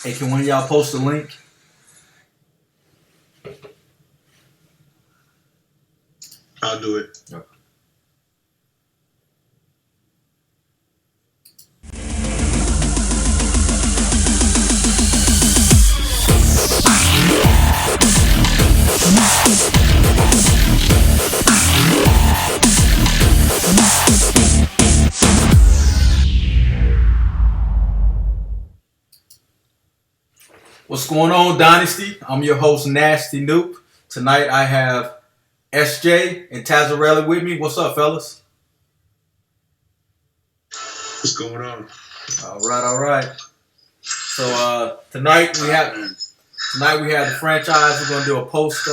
Hey, can one of y'all post the link? I'll do it. Yep. What's going on, Dynasty? I'm your host, Nasty Noop. Tonight I have SJ and Tazarelli with me. What's up, fellas? What's going on? All right. So tonight we have the franchise. We're gonna do a post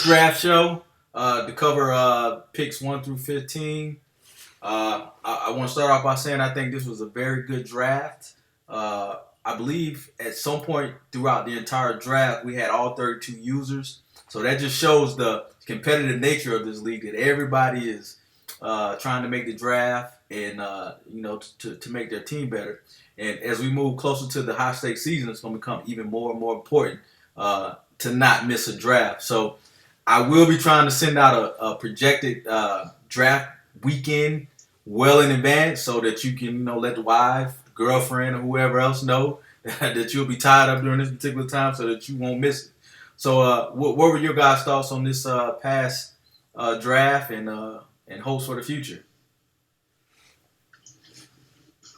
draft show to cover picks 1 through 15. I want to start off by saying I think this was a very good draft. I believe at some point throughout the entire draft, we had all 32 users. So that just shows the competitive nature of this league, that everybody is trying to make the draft and, to make their team better. And as we move closer to the high-stakes season, it's going to become even more and more important to not miss a draft. So I will be trying to send out a projected draft weekend well in advance so that you can, let the wife, girlfriend, or whoever else know that you'll be tied up during this particular time so that you won't miss it. So what were your guys' thoughts on this past draft and hopes for the future?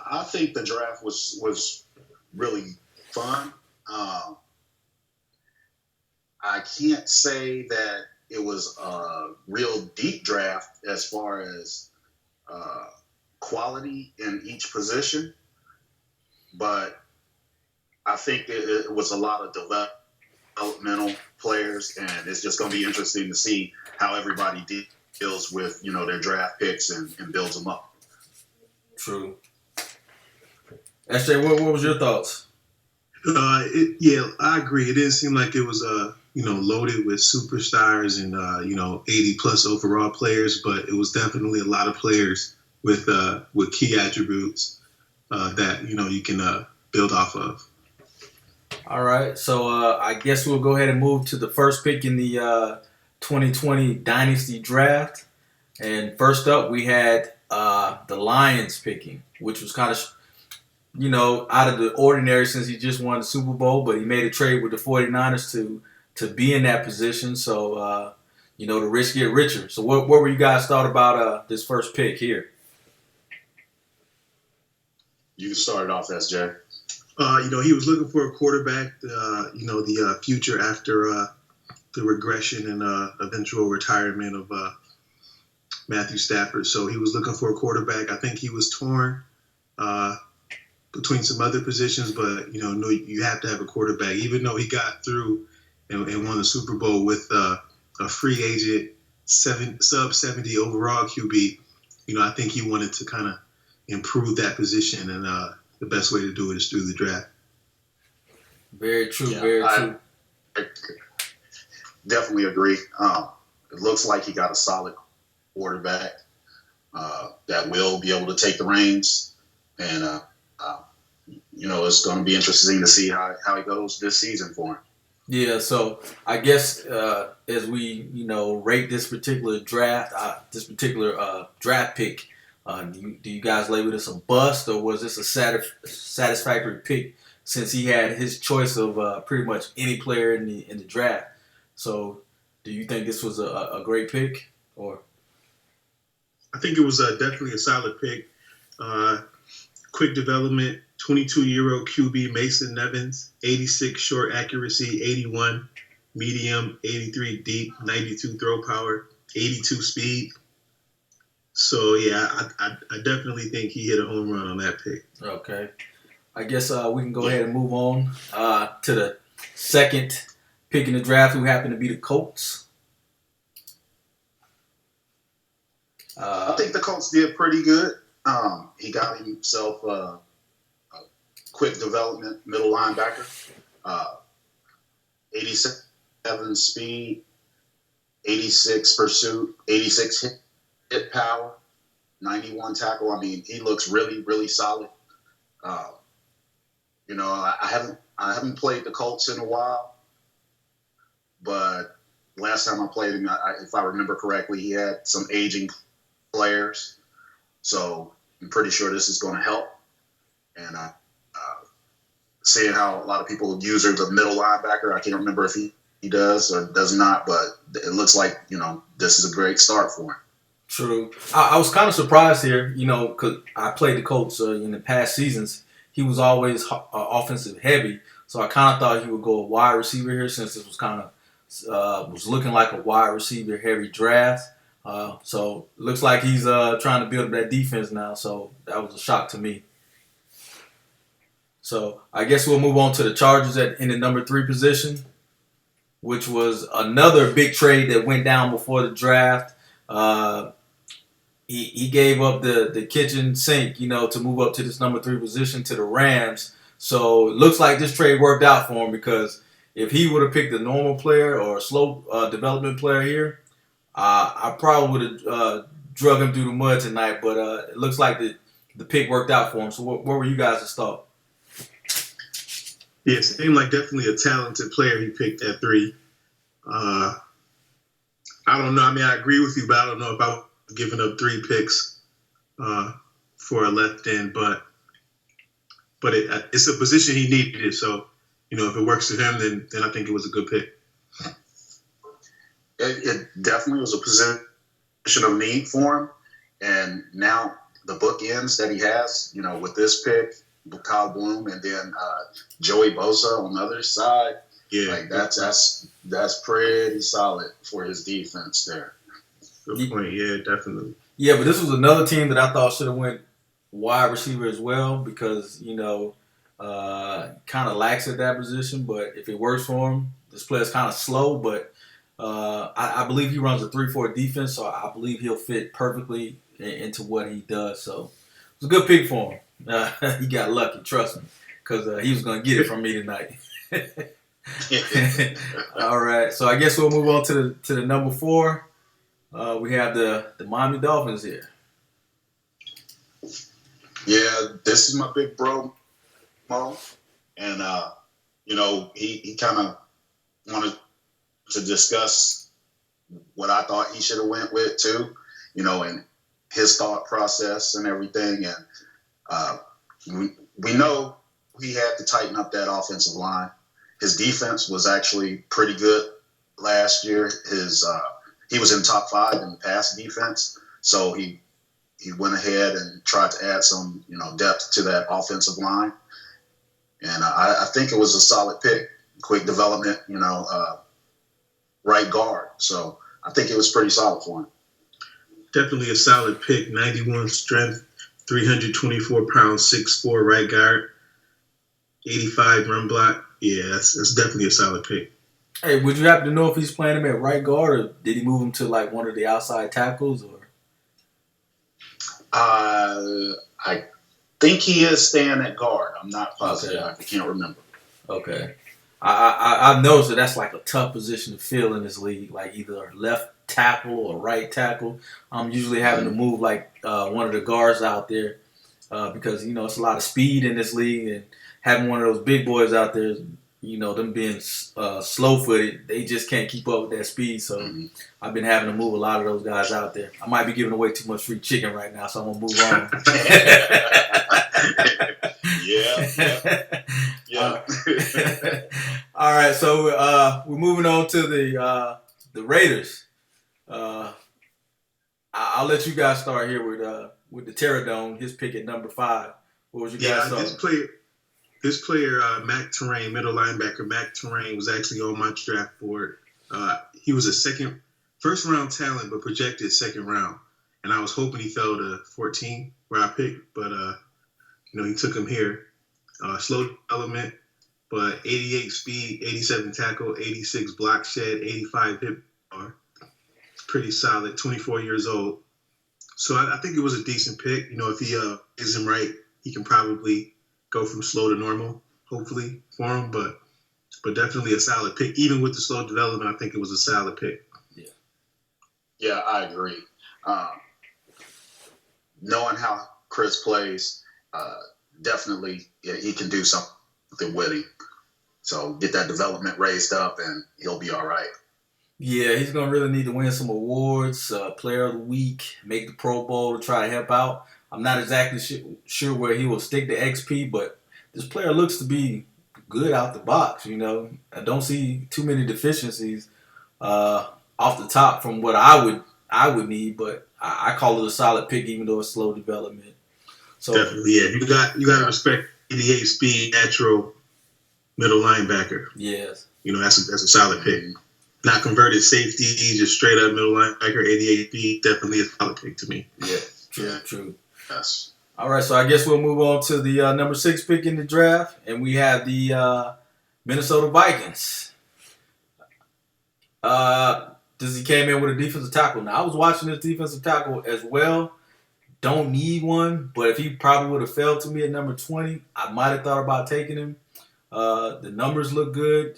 I think the draft was really fun. I can't say that it was a real deep draft as far as quality in each position, but I think it was a lot of developmental players, and it's just going to be interesting to see how everybody deals with their draft picks and builds them up. True. SJ, what was your thoughts? I agree. It didn't seem like it was loaded with superstars and 80 plus overall players, but it was definitely a lot of players with key attributes that you can build off of. All right, so I guess we'll go ahead and move to the first pick in the 2020 Dynasty Draft. And first up, we had the Lions picking, which was kind of, out of the ordinary since he just won the Super Bowl, but he made a trade with the 49ers to be in that position. So, the rich get richer. So what were you guys thought about this first pick here? You can start it off, SJ. He was looking for a quarterback, the future after the regression and eventual retirement of Matthew Stafford. So he was looking for a quarterback. I think he was torn between some other positions, but, you have to have a quarterback. Even though he got through and won the Super Bowl with a free agent, sub 70 overall QB, I think he wanted to kind of improve that position, and the best way to do it is through the draft. Very true, very true. I definitely agree. It looks like he got a solid quarterback that will be able to take the reins, and it's going to be interesting to see how it goes this season for him. Yeah, so I guess as we rate this particular draft, draft pick, do you guys label this a bust, or was this a satisfactory pick since he had his choice of pretty much any player in the draft? So do you think this was a great pick, or? I think it was definitely a solid pick. Quick development, 22-year-old QB Mason Nevins, 86 short accuracy, 81 medium, 83 deep, 92 throw power, 82 speed. So, yeah, I definitely think he hit a home run on that pick. Okay. I guess we can go ahead and move on to the second pick in the draft, who happened to be the Colts. I think the Colts did pretty good. He got himself a quick development middle linebacker, 87 speed, 86 pursuit, 86 hit power, 91 tackle. I mean, he looks really, really solid. I haven't played the Colts in a while, but last time I played him, if I remember correctly, he had some aging players. So I'm pretty sure this is going to help. And seeing how a lot of people use her the middle linebacker, I can't remember if he does or does not, but it looks like, this is a great start for him. True. I was kind of surprised here, because I played the Colts in the past seasons. He was always offensive heavy, so I kind of thought he would go a wide receiver here since this was kind of was looking like a wide receiver heavy draft. So it looks like he's trying to build up that defense now. So that was a shock to me. So I guess we'll move on to the Chargers in the number 3 position, which was another big trade that went down before the draft. He gave up the kitchen sink, to move up to this number 3 position to the Rams. So it looks like this trade worked out for him because if he would have picked a normal player or a slow development player here, I probably would have drug him through the mud tonight. But it looks like the pick worked out for him. So what were you guys' thoughts? Yeah, seemed like definitely a talented player he picked at 3. I don't know. I mean, I agree with you, but I don't know if I would giving up 3 picks for a left end. But it's a position he needed. So, if it works for him, then I think it was a good pick. It definitely was a position of need for him. And now the bookends that he has, with this pick, Kyle Bloom, and then Joey Bosa on the other side. Yeah, like that's pretty solid for his defense there. Good point. Yeah, definitely. Yeah, but this was another team that I thought should have went wide receiver as well because kind of lacks at that position. But if it works for him, this player's kind of slow, but I believe he runs a 3-4 defense, so I believe he'll fit perfectly into what he does. So it was a good pick for him. He got lucky, trust me, because he was going to get it from me tonight. All right, so I guess we'll move on to the number 4. We have the Miami Dolphins here. Yeah, this is my big bro, Mo, and he kind of wanted to discuss what I thought he should have went with too, and his thought process and everything, and we know he had to tighten up that offensive line. His defense was actually pretty good last year. He was in top 5 in the pass defense, so he went ahead and tried to add some depth to that offensive line, and I think it was a solid pick. Quick development, right guard. So I think it was pretty solid for him. Definitely a solid pick. 91 strength, 324 pounds, 6'4" right guard, 85 run block. Yeah, that's definitely a solid pick. Hey, would you happen to know if he's playing him at right guard or did he move him to like one of the outside tackles? Or I think he is staying at guard. I'm not positive. Okay. I can't remember. Okay. I've noticed that that's like a tough position to fill in this league, like either left tackle or right tackle. I'm usually having to move like one of the guards out there because, it's a lot of speed in this league, and having one of those big boys out there, them being slow-footed, they just can't keep up with that speed. So I've been having to move a lot of those guys out there. I might be giving away too much free chicken right now, so I'm going to move on. Yeah. All right, so we're moving on to the Raiders. I'll let you guys start here with the Terradome, his pick at number 5. What was you guys thought? This player, Mac Terrain, middle linebacker, Mac Terrain, was actually on my draft board. He was a first-round talent, but projected second round. And I was hoping he fell to 14, where I picked, but he took him here. Slow development, but 88 speed, 87 tackle, 86 block shed, 85 hip bar. Pretty solid, 24 years old. So I think it was a decent pick. If he is him right, he can probably go from slow to normal, hopefully, for him. But definitely a solid pick. Even with the slow development, I think it was a solid pick. Yeah, I agree. Knowing how Chris plays, definitely he can do something with him. So get that development raised up, and he'll be all right. Yeah, he's going to really need to win some awards, Player of the Week, make the Pro Bowl to try to help out. I'm not exactly sure where he will stick to XP, but this player looks to be good out the box, you know. I don't see too many deficiencies off the top from what I would need, but I call it a solid pick even though it's slow development. So definitely, yeah. You got to respect 88 speed, natural middle linebacker. Yes. You know, that's a solid pick. Not converted safety, just straight up middle linebacker, 88 feet. Definitely a solid pick to me. Yeah, true. Yes. All right, so I guess we'll move on to the number 6 pick in the draft, and we have the Minnesota Vikings. He came in with a defensive tackle. Now, I was watching this defensive tackle as well. Don't need one, but if he probably would have fell to me at number 20, I might have thought about taking him. The numbers look good.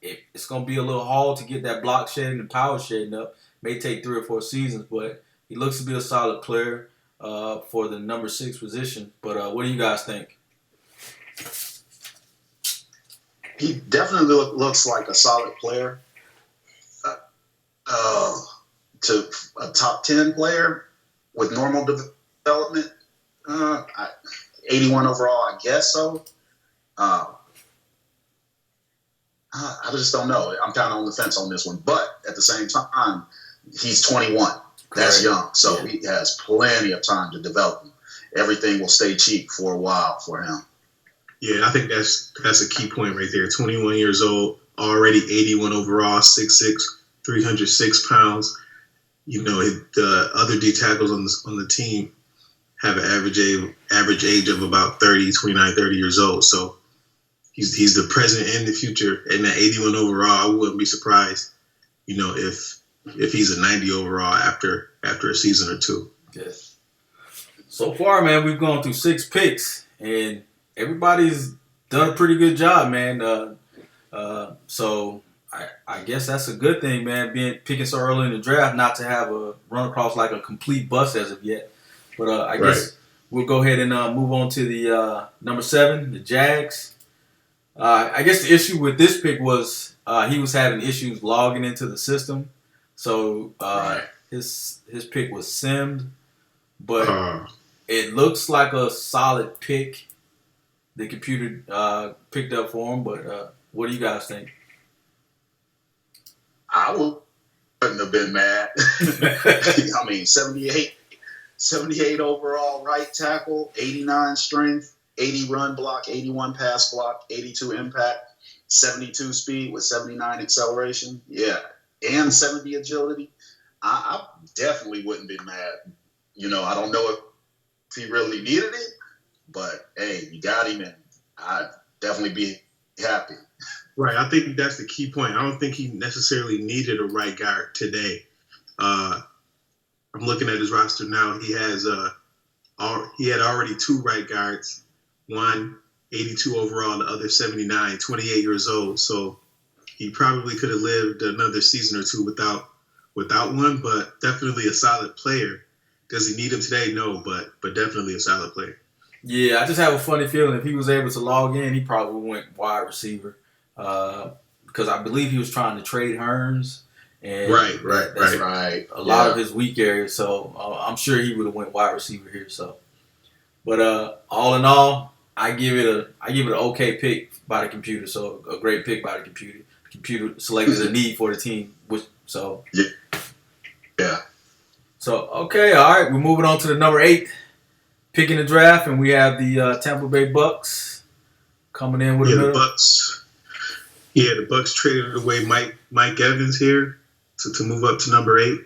It's going to be a little haul to get that block shedding and power shedding up. May take 3 or 4 seasons, but he looks to be a solid player for the number 6 position. But what do you guys think? He definitely looks like a solid player. To a top 10 player with normal development, 81 overall, I guess so. I just don't know. I'm kind of on the fence on this one. But at the same time, he's 21. That's young. So he has plenty of time to develop him. Everything will stay cheap for a while for him. Yeah, I think that's a key point right there. 21 years old, already 81 overall, 6'6", 306 pounds. You know, the other D tackles on the team have an average age of about 29, 30 years old. So he's the present and the future. And at 81 overall, I wouldn't be surprised, you know, if he's a 90 overall after a season or two. Yes. So far, man, we've gone through 6 picks, and everybody's done a pretty good job, man. So I guess that's a good thing, man, picking so early in the draft, not to have a run across like a complete bust as of yet. But I guess we'll go ahead and move on to the number 7, the Jags. I guess the issue with this pick was he was having issues logging into the system. So his pick was simmed. But it looks like a solid pick the computer picked up for him. But what do you guys think? I wouldn't have been mad. I mean, 78 overall right tackle, 89 strength, 80 run block, 81 pass block, 82 impact, 72 speed with 79 acceleration. Yeah, and 70 agility. I definitely wouldn't be mad. You know, I don't know if he really needed it, but hey, you got him, and I'd definitely be happy. Right, I think that's the key point. I don't think he necessarily needed a right guard today. I'm looking at his roster now. He had already 2 right guards, one 82 overall, the other 79, 28 years old. So he probably could have lived another season or two without one, but definitely a solid player. Does he need him today? No, but definitely a solid player. Yeah, I just have a funny feeling if he was able to log in, he probably went wide receiver. Because I believe he was trying to trade Hearns. And that's right. A lot of his weak areas. So I'm sure he would have went wide receiver here. So, but all in all, I give it an okay pick by the computer. So a great pick by the computer. The computer selected a need for the team. Yeah. So okay, all right. We're moving on to the number 8 pick in the draft, and we have the Tampa Bay Bucks coming in with a middle. The Bucks. Yeah, the Bucks traded away Mike Evans here to move up to number 8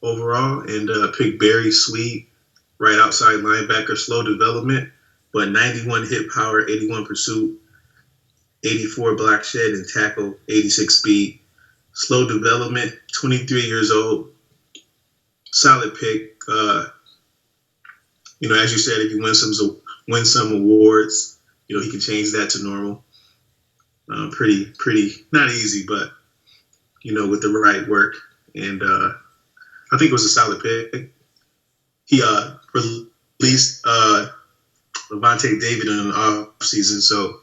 overall and pick Barry Sweet, right outside linebacker, slow development, but 91 hit power, 81 pursuit, 84 block shed and tackle, 86 speed, slow development, 23 years old, solid pick. You know, as you said, if you win some awards, you know, he can change that to normal. Pretty not easy, but you know, with the right work, and I think it was a solid pick. He released Levante David in the off season, so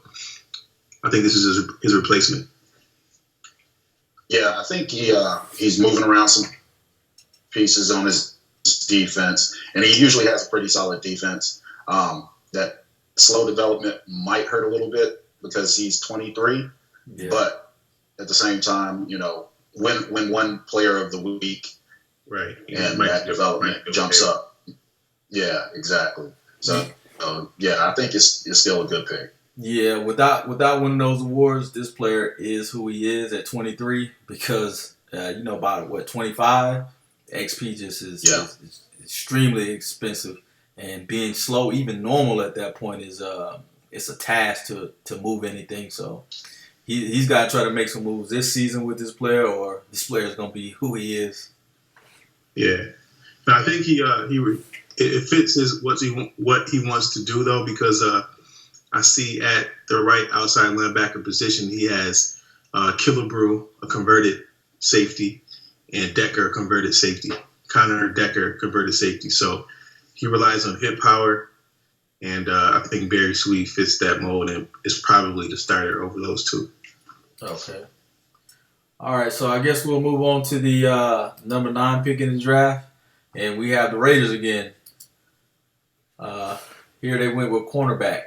I think this is his replacement. Yeah, I think he's moving around some pieces on his defense, and he usually has a pretty solid defense. That slow development might hurt a little bit because he's 23, but at the same time, when one player of the week, right, and that development jumps up. Yeah, exactly. So, I think it's still a good pick. Yeah, without winning those awards, this player is who he is at 23 because about 25, XP just is extremely expensive, and being slow, even normal at that point, is it's a task to move anything. So he's got to try to make some moves this season with this player, or this player is going to be who he is. Yeah, but I think it fits what he wants to do though, because I see at the right outside linebacker position he has Killebrew, a converted safety, and Decker, a converted safety. Connor Decker, converted safety. So he relies on hip power, and I think Barry Sweet fits that mold and is probably the starter over those two. Okay. All right, so I guess we'll move on to the number 9 pick in the draft, and we have the Raiders again. Here they went with cornerback.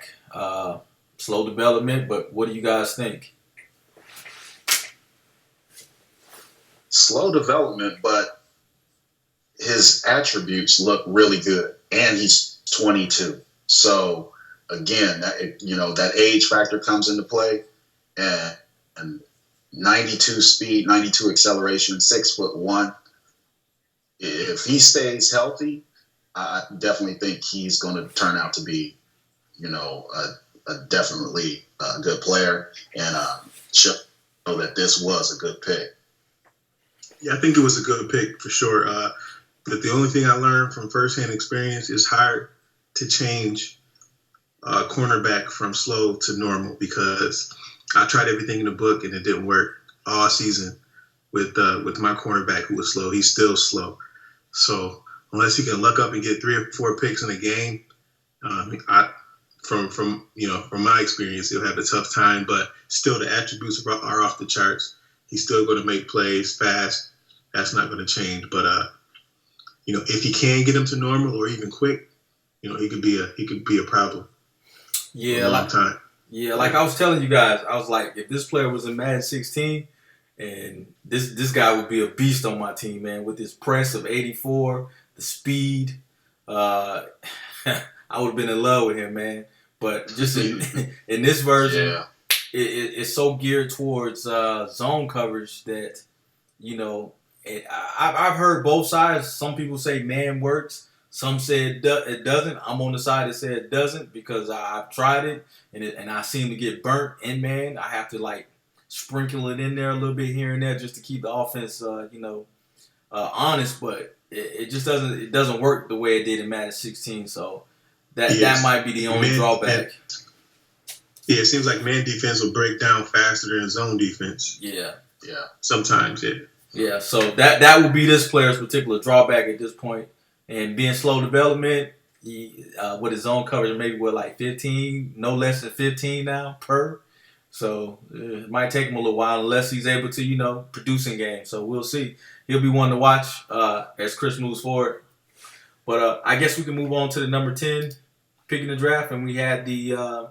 Slow development, but what do you guys think? Slow development, but his attributes look really good, and he's 22. So again, that age factor comes into play, and 92 speed, 92 acceleration, 6'1". If he stays healthy, I definitely think he's going to turn out to be, a definitely good player, and show that this was a good pick. Yeah, I think it was a good pick for sure. But the only thing I learned from firsthand experience is hard to change cornerback from slow to normal, because I tried everything in the book and it didn't work all season with my cornerback who was slow. He's still slow. So unless he can luck up and get 3 or 4 picks in a game, from my experience, he'll have a tough time. But still, the attributes are off the charts. He's still going to make plays fast. That's not going to change. But if he can get him to normal or even quick, he could be a problem. Yeah, for a long time. Yeah, like I was telling you guys, I was like, if this player was in Madden 16, and this guy would be a beast on my team, man, with his press of 84, the speed. I would have been in love with him, man. But just in this version, it's so geared towards zone coverage that, I've heard both sides. Some people say man works. Some say it doesn't. I'm on the side that said it doesn't because I've tried it and I seem to get burnt in man. I have to sprinkle it in there a little bit here and there just to keep the offense, honest. But it just doesn't work the way it did in Madden 16. So that might be the only drawback. Yeah, it seems like man defense will break down faster than zone defense. Yeah. Sometimes, yeah. Yeah, so that would be this player's particular drawback at this point. And being slow development, with his zone coverage, maybe 15, no less than 15 now per. So it might take him a little while unless he's able to, produce in games. So we'll see. He'll be one to watch as Chris moves forward. But I guess we can move on to the number 10 pick in the draft, and we had the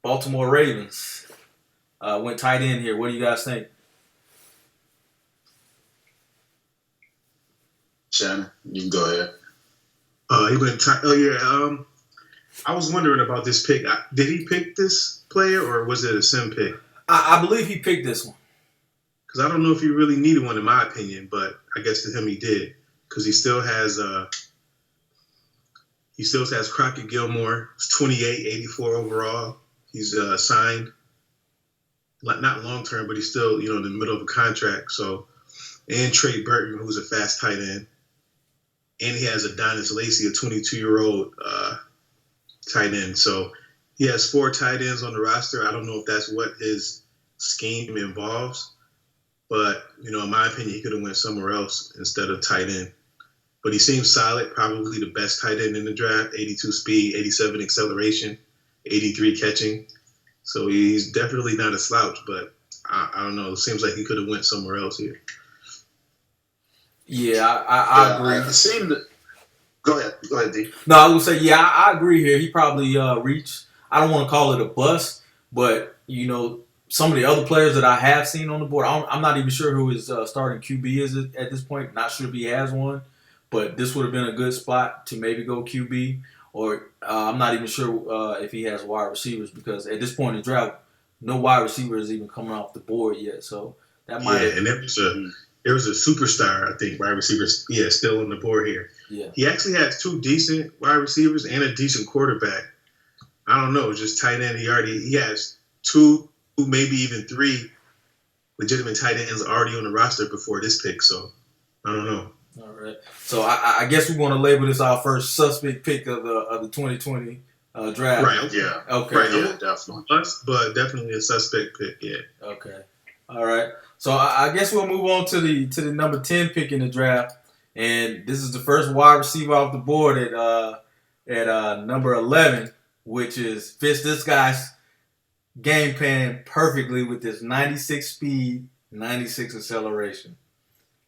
Baltimore Ravens. Went tight end here. What do you guys think? Shannon, you can go ahead. He went tight. Oh yeah. I was wondering about this pick. Did he pick this player or was it a sim pick? I believe he picked this one. Because I don't know if he really needed one, in my opinion, but I guess to him he did. Because he still has Crockett Gilmore. He's 28, 84 overall. He's signed, not long term, but he's still in the middle of a contract. So, and Trey Burton, who's a fast tight end, and he has a Dynasty Lacey, a 22-year-old tight end. So he has 4 tight ends on the roster. I don't know if that's what his scheme involves, but in my opinion, he could have went somewhere else instead of tight end. But he seems solid, probably the best tight end in the draft. 82 speed, 87 acceleration, 83 catching. So he's definitely not a slouch, but I don't know. It seems like he could have went somewhere else here. Yeah, I agree. It seemed that, go ahead, D. No, I would say, yeah, I agree here. He probably reached, I don't want to call it a bust, but, some of the other players that I have seen on the board, I'm not even sure who his starting QB is at this point. Not sure if he has one, but this would have been a good spot to maybe go QB. Or I'm not even sure if he has wide receivers because at this point in the draft, no wide receiver is even coming off the board yet. So that might and there was a superstar, I think, wide receiver, still on the board here. Yeah. He actually has 2 decent wide receivers and a decent quarterback. I don't know, just tight end. He has 2, maybe even 3 legitimate tight ends already on the roster before this pick. So I don't know. All right. So I guess we want to label this our first suspect pick of the 2020 draft. Right. Yeah. Okay. Right. Yeah. Definitely. But definitely a suspect pick. Yeah. Okay. All right. So I guess we'll move on to the number 10 pick in the draft, and this is the first wide receiver off the board at number 11, which fits this guy's game plan perfectly with this 96 speed, 96 acceleration.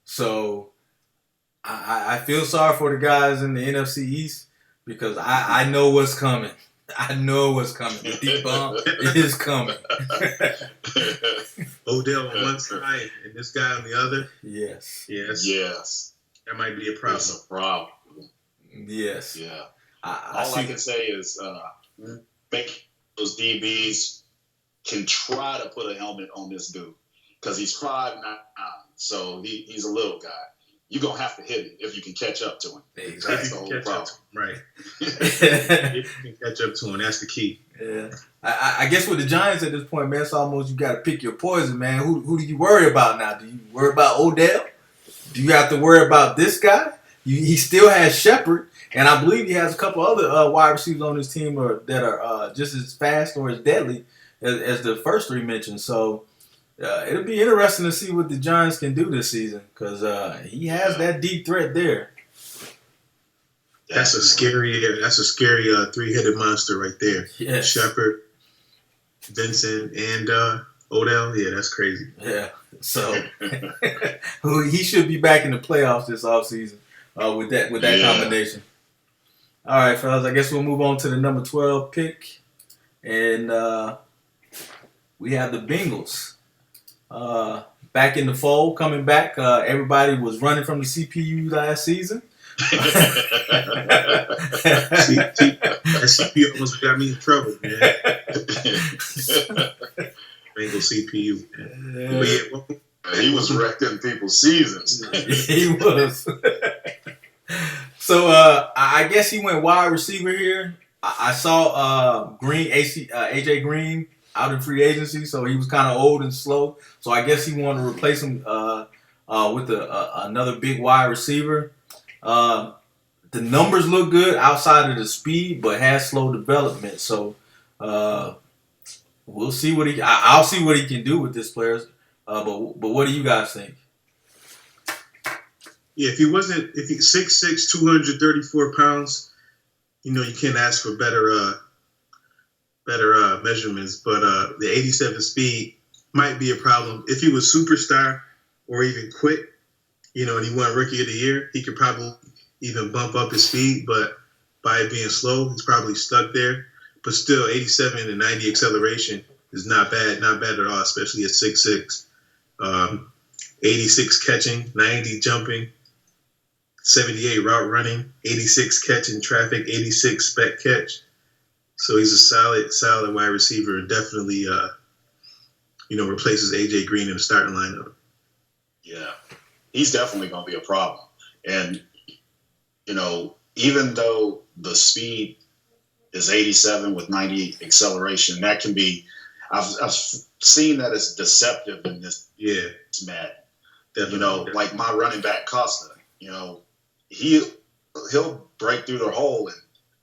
So I feel sorry for the guys in the NFC East because I know what's coming. I know what's coming. The deep bomb is coming. Odell on one side and this guy on the other. Yes. That might be a problem. It's a problem. Yes. Yeah. I can say is make those DBs can try to put a helmet on this dude because he's 5'9", so he's a little guy. You're going to have to hit him if you can catch up to him. Exactly. That's the whole problem. Right. If you can catch up to him, that's the key. Yeah. I guess with the Giants at this point, man, it's almost you got to pick your poison, man. Who do you worry about now? Do you worry about Odell? Do you have to worry about this guy? He still has Shepard, and I believe he has a couple other wide receivers on his team that are just as fast or as deadly as the first 3 mentioned. So it'll be interesting to see what the Giants can do this season because he has that deep threat there. That's a scary 3-headed monster right there. Yes. Shepard, Vincent, and Odell. Yeah, that's crazy. Yeah. So he should be back in the playoffs this offseason with that combination. All right, fellas. I guess we'll move on to the number 12 pick, and we have the Bengals. Back in the fold, coming back. Everybody was running from the CPU last season. That CPU almost got me in trouble, man. Bengal CPU. He was wrecking people's seasons. He was. So I guess he went wide receiver here. I saw AJ Green out in free agency, so he was kind of old and slow. So I guess he wanted to replace him with another big wide receiver. The numbers look good outside of the speed, but has slow development. So we'll see what I'll see what he can do with this player. But what do you guys think? Yeah, if he's 6'6", 234 pounds, you can't ask for better measurements. But the 87 speed might be a problem. If he was superstar or even quick, and he won Rookie of the Year, he could probably even bump up his speed. But by it being slow, he's probably stuck there. But still, 87 and 90 acceleration is not bad at all, especially at 6'6". 86 catching, 90 jumping, 78 route running, 86 catching traffic, 86 spec catch. So he's a solid wide receiver and definitely, replaces AJ Green in the starting lineup. Yeah, he's definitely going to be a problem. And, even though the speed is 87 with 90 acceleration, that can be, I've seen that it's deceptive in this Madden. Definitely. Like my running back Costa, he'll break through the hole and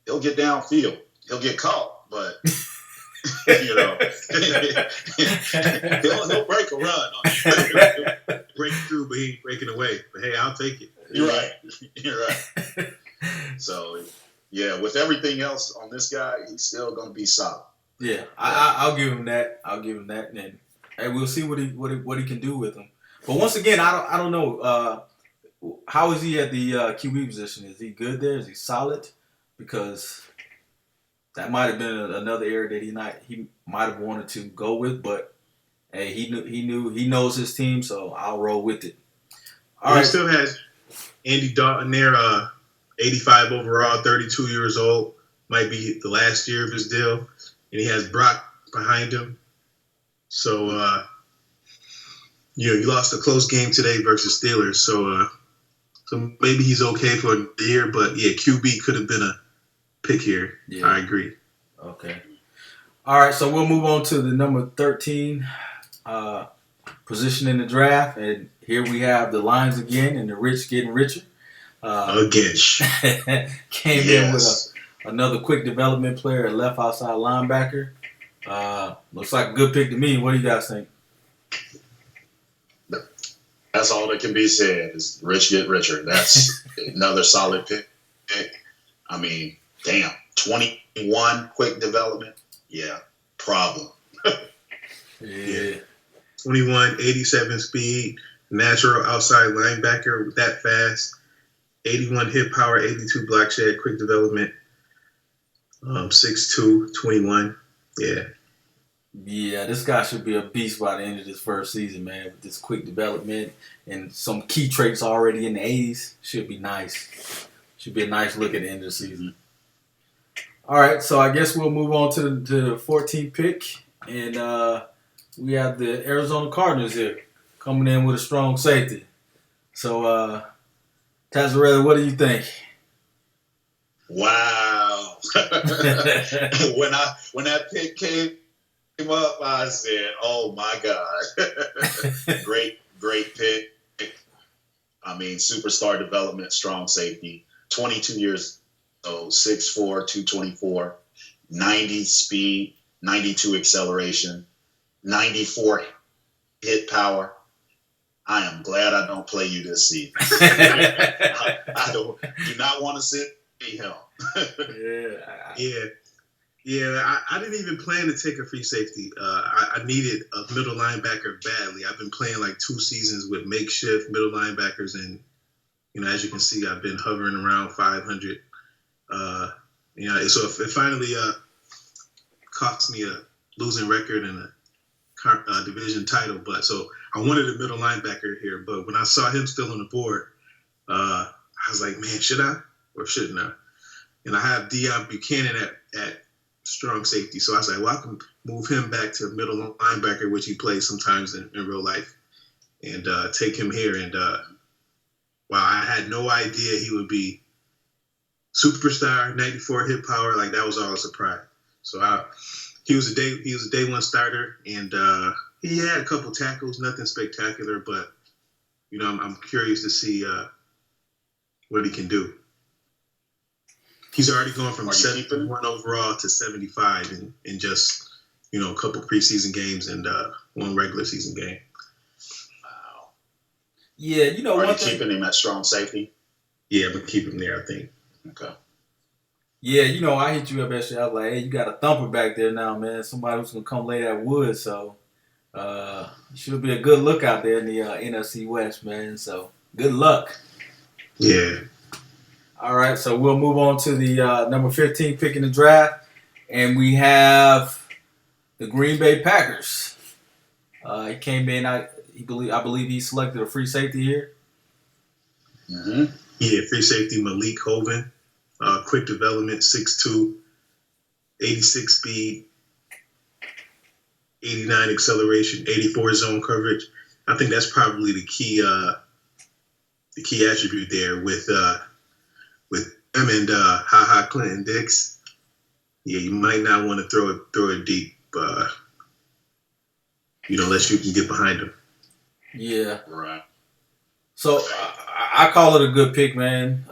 he'll get downfield. He'll get caught, but he'll break a run. Break through, but he ain't breaking away. But hey, I'll take it. You're right. So, yeah, with everything else on this guy, he's still going to be solid. Yeah, I'll give him that. And hey, we'll see what he can do with him. But once again, I don't know. How is he at the QB position? Is he good there? Is he solid? Because that might have been another area that he might have wanted to go with, but hey, he knows his team, so I'll roll with it. All right. He still has Andy Dalton there, 85 overall, 32 years old. Might be the last year of his deal, and he has Brock behind him. So he lost a close game today versus Steelers. So maybe he's okay for the year, but yeah, QB could have been a pick here. Yeah. I agree. Okay. All right, so we'll move on to the number 13 position in the draft, and here we have the Lions again, and the rich getting richer. Again. Came in with another quick development player, a left outside linebacker. Looks like a good pick to me. What do you guys think? That's all that can be said is rich get richer. That's another solid pick. I mean, damn, 21 quick development. Yeah, problem. Yeah. 21, 87 speed, natural outside linebacker that fast, 81 hit power, 82 block shed, quick development, 6'2", 21. Yeah. Yeah, this guy should be a beast by the end of this first season, man. With this quick development and some key traits already in the 80s, should be nice. Should be a nice look at the end of the season. All right, so I guess we'll move on to the 14th pick, and we have the Arizona Cardinals here coming in with a strong safety. So, Tazarelli, what do you think? Wow! when that pick came up, I said, "Oh my God!" Great pick. I mean, superstar development, strong safety, 22 years old, 6'4", 224, 90 speed, 92 acceleration, 94 hit power. I am glad I don't play you this season. I do not want to see him. Yeah. I didn't even plan to take a free safety. I needed a middle linebacker badly. I've been playing like 2 seasons with makeshift middle linebackers, and as you can see, I've been hovering around 500. So it finally cost me a losing record and a division title. But so I wanted a middle linebacker here. But when I saw him still on the board, I was like, man, should I or shouldn't I? And I have Deion Buchanan at strong safety. So I was like, well, I can move him back to middle linebacker, which he plays sometimes in real life, and take him here. And wow, I had no idea he would be superstar, 94 hit power. Like, that was all a surprise. So he was a day one starter, and he had a couple tackles, nothing spectacular, but I'm curious to see what he can do. He's already gone from 71 overall to 75 in just a couple preseason games and one regular season game. Wow. Yeah, Are you keeping him at strong safety? Yeah, I'm gonna keep him there, I think. Okay. Yeah, I hit you up yesterday. I was like, hey, you got a thumper back there now, man. Somebody who's going to come lay that wood. So, should be a good look out there in the NFC West, man. So, good luck. Yeah. All right, so we'll move on to the number 15 pick in the draft. And we have the Green Bay Packers. He came in, I believe he selected a free safety here. Mm-hmm. Yeah, free safety Malik Hovan. Quick development, 6'2", 86 speed, 89 acceleration, 84 zone coverage. I think that's probably the key attribute there with him and Ha Clinton Dix. Yeah, you might not want to throw it deep, unless you can get behind him. Yeah. Right. So I call it a good pick, man.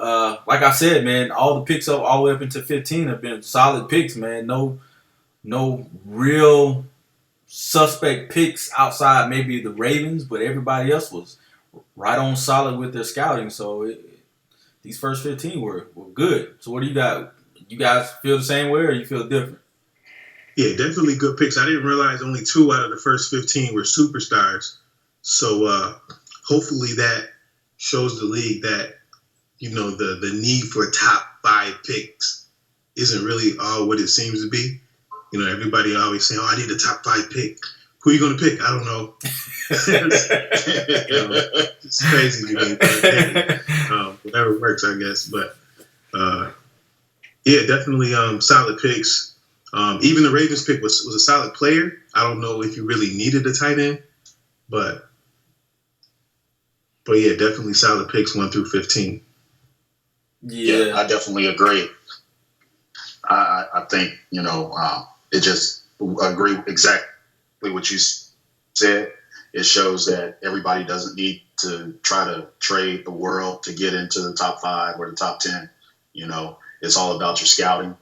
Like I said, man, all the picks all the way up into 15 have been solid picks, man. No real suspect picks outside maybe the Ravens, but everybody else was right on solid with their scouting. So these first 15 were good. So what do you got? You guys feel the same way or you feel different? Yeah, definitely good picks. I didn't realize only 2 out of the first 15 were superstars. So hopefully that shows the league that, the need for top 5 picks isn't really all what it seems to be. Everybody always saying, "Oh, I need a top 5 pick." Who are you going to pick? I don't know. It's crazy to me. But, whatever works, I guess. But yeah, definitely solid picks. Even the Ravens pick was a solid player. I don't know if you really needed a tight end, but yeah, definitely solid picks 1 through 15. Yeah, I definitely agree. I think it just agree exactly what you said. It shows that everybody doesn't need to try to trade the world to get into the top 5 or the top 10. It's all about your scouting,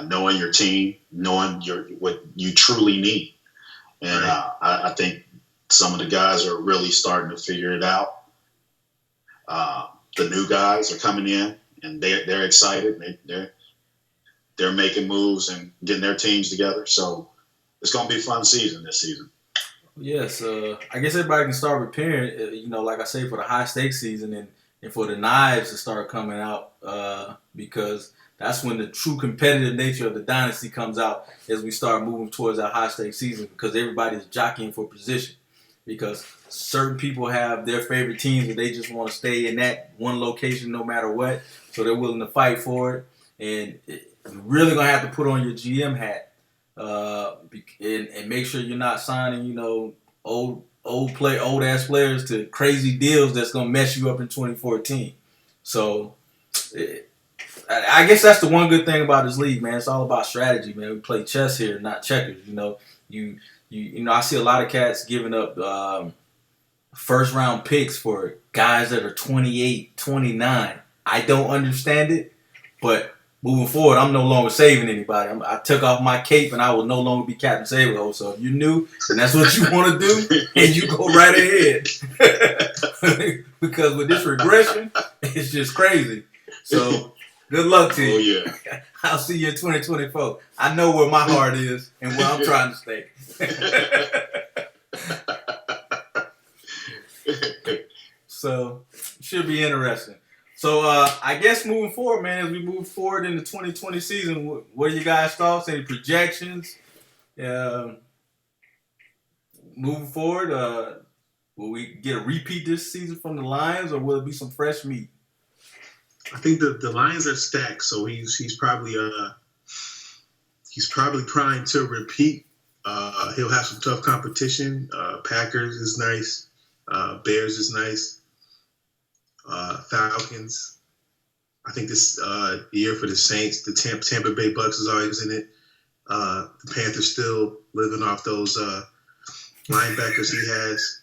knowing your team, knowing what you truly need. And Right. I think some of the guys are really starting to figure it out. The new guys are coming in, and they're excited. They're making moves and getting their teams together. So it's going to be a fun season this season. Yes, I guess everybody can start preparing, like I say, for the high stakes season and for the knives to start coming out because that's when the true competitive nature of the dynasty comes out as we start moving towards that high stakes season because everybody's jockeying for position because certain people have their favorite teams and they just want to stay in that one location no matter what, so they're willing to fight for it. And you're really going to have to put on your GM hat and make sure you're not signing, old ass players to crazy deals that's gonna mess you up in 2014. So, I guess that's the one good thing about this league, man. It's all about strategy, man. We play chess here, not checkers. I see a lot of cats giving up first round picks for guys that are 28, 29. I don't understand it, but moving forward, I'm no longer saving anybody. I took off my cape and I will no longer be Captain Sabo. So if you're new and that's what you want to do, and you go right ahead. Because with this regression, it's just crazy. So good luck to you. Oh, yeah. I'll see you in 2024. I know where my heart is and where I'm trying to stay. So it should be interesting. So I guess moving forward, man, as we move forward in the 2020 season, what are you guys' thoughts? Any projections? Moving forward, will we get a repeat this season from the Lions, or will it be some fresh meat? I think the Lions are stacked, so he's probably trying to repeat. He'll have some tough competition. Packers is nice. Bears is nice. Falcons. I think this year for the Saints, the Tampa Bay Bucks is always in it. The Panthers still living off those linebackers he has.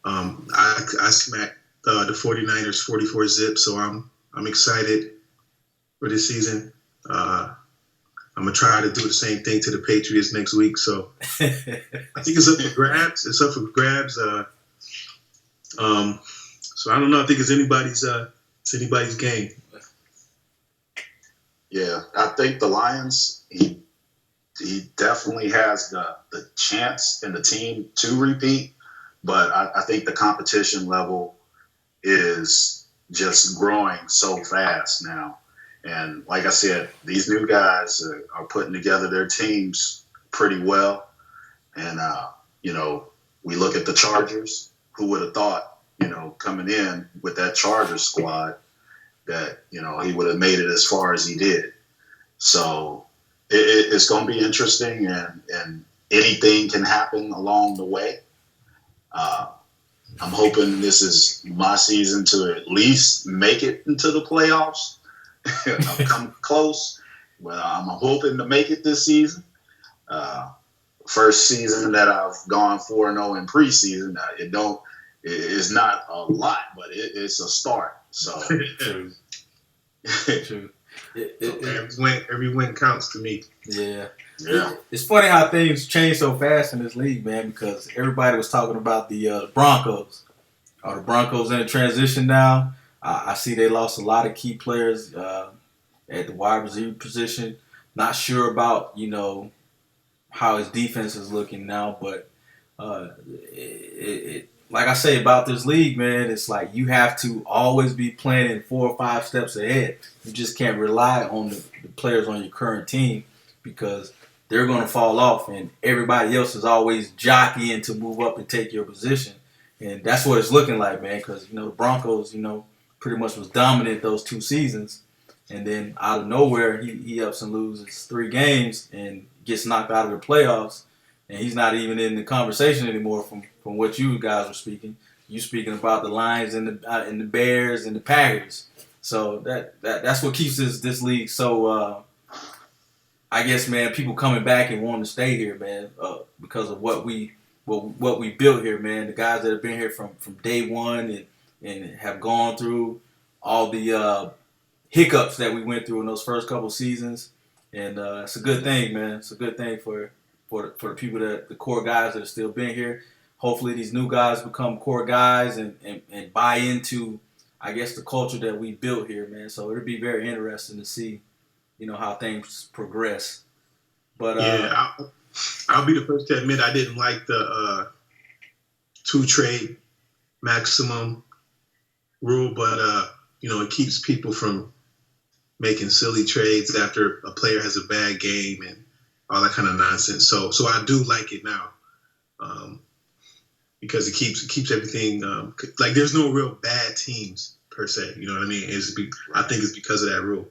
I smacked the 49ers 44-zip, so I'm excited for this season. I'm gonna try to do the same thing to the Patriots next week. So I think it's up for grabs. So I don't know. I think it's anybody's game. Yeah, I think the Lions. He definitely has the chance in the team to repeat, but I think the competition level is just growing so fast now. And like I said, these new guys are putting together their teams pretty well. And, we look at the Chargers. Who would have thought, coming in with that Chargers squad that, he would have made it as far as he did. So it's going to be interesting, and anything can happen along the way. I'm hoping this is my season to at least make it into the playoffs. I've come close, but I'm hoping to make it this season. First season that I've gone 4-0 in preseason. It's not a lot, but it's a start. So True. Every win counts to me. Yeah. Yeah. It's funny how things change so fast in this league, man, because everybody was talking about the Broncos. Are the Broncos in a transition now? I see they lost a lot of key players. at the wide receiver position. Not sure about how his defense is looking now, but like I say about this league, man, it's like you have to always be planning 4 or 5 steps ahead. You just can't rely on the players on your current team because they're going to fall off, and everybody else is always jockeying to move up and take your position. And that's what it's looking like, man, because, the Broncos, pretty much was dominant those 2 seasons. And then out of nowhere, he ups and loses 3 games and gets knocked out of the playoffs. And he's not even in the conversation anymore from what you guys were speaking. You speaking about the Lions and the Bears and the Packers. So that's what keeps this league so, I guess, man, people coming back and wanting to stay here, man, because of what we built here, man. The guys that have been here from day one and have gone through all the hiccups that we went through in those first couple seasons. And it's a good thing, man. It's a good thing for the people the core guys that have still been here. Hopefully these new guys become core guys and buy into, I guess, the culture that we built here, man. So it'll be very interesting to see, how things progress. But I'll be the first to admit I didn't like the 2 trade maximum rule, but it keeps people from making silly trades after a player has a bad game and all that kind of nonsense. So I do like it now, because it keeps everything like there's no real bad teams per se. You know what I mean? I think it's because of that rule.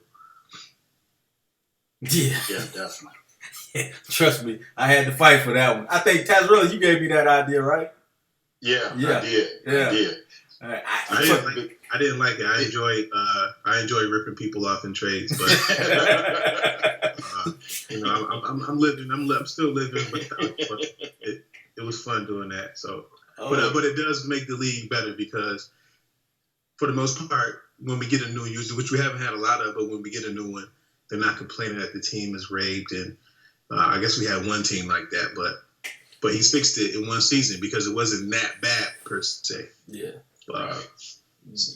Yeah, definitely. Trust me, I had to fight for that one. I think Tazrilla, you gave me that idea, right? Yeah. I did. Yeah. I did. All right. I didn't like it. I enjoy ripping people off in trades, but I'm still living, but it was fun doing that. So, but it does make the league better because, for the most part, when we get a new user, which we haven't had a lot of, but when we get a new one, they're not complaining that the team is raped. And I guess we had one team like that, but he's fixed it in one season because it wasn't that bad per se. Yeah.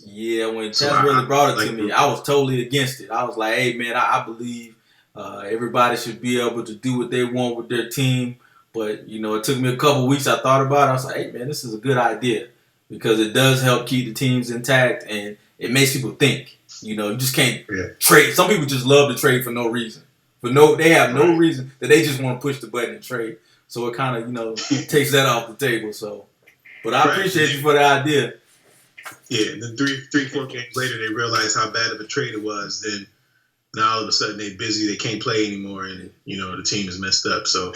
Yeah, when Tess really brought it to me, I was totally against it. I was like, hey, man, I believe everybody should be able to do what they want with their team. But, it took me a couple weeks. I thought about it. I was like, hey, man, this is a good idea because it does help keep the teams intact and it makes people think. You just can't trade. Some people just love to trade for no reason. They have no reason that they just want to push the button and trade. So it kind of, takes that off the table. So, but I appreciate you for the idea. Yeah, and then 3-4 games later, they realized how bad of a trade it was. Then now all of a sudden they're busy, they can't play anymore, and the team is messed up. So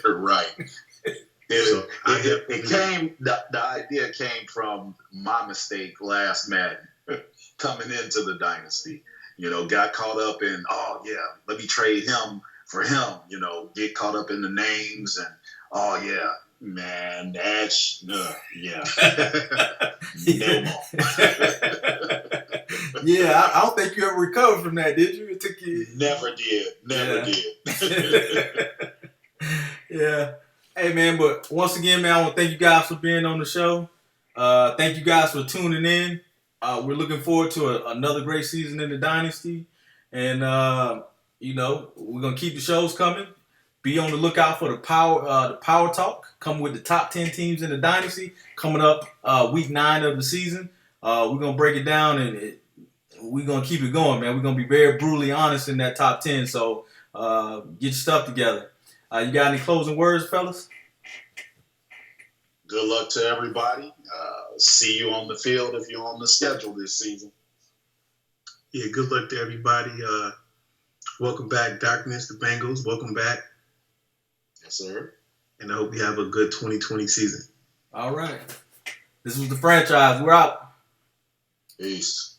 right. The idea came from my mistake last Madden coming into the Dynasty. Got caught up in, let me trade him for him. Get caught up in the names and man, that's no more. Yeah, I don't think you ever recovered from that, did you? It took you. Never did. Yeah. Hey, man, but once again, man, I want to thank you guys for being on the show. Thank you guys for tuning in. We're looking forward to another great season in the Dynasty. And, we're going to keep the shows coming. Be on the lookout for the Power Talk, coming with the top 10 teams in the Dynasty, coming up week 9 of the season. We're going to break it down, and we're going to keep it going, man. We're going to be very brutally honest in that top 10, so get your stuff together. You got any closing words, fellas? Good luck to everybody. See you on the field if you're on the schedule this season. Yeah, good luck to everybody. Welcome back, Darkness, the Bengals. Welcome back. Yes, sir. And I hope you have a good 2020 season. All right. This was the franchise. We're out. Peace.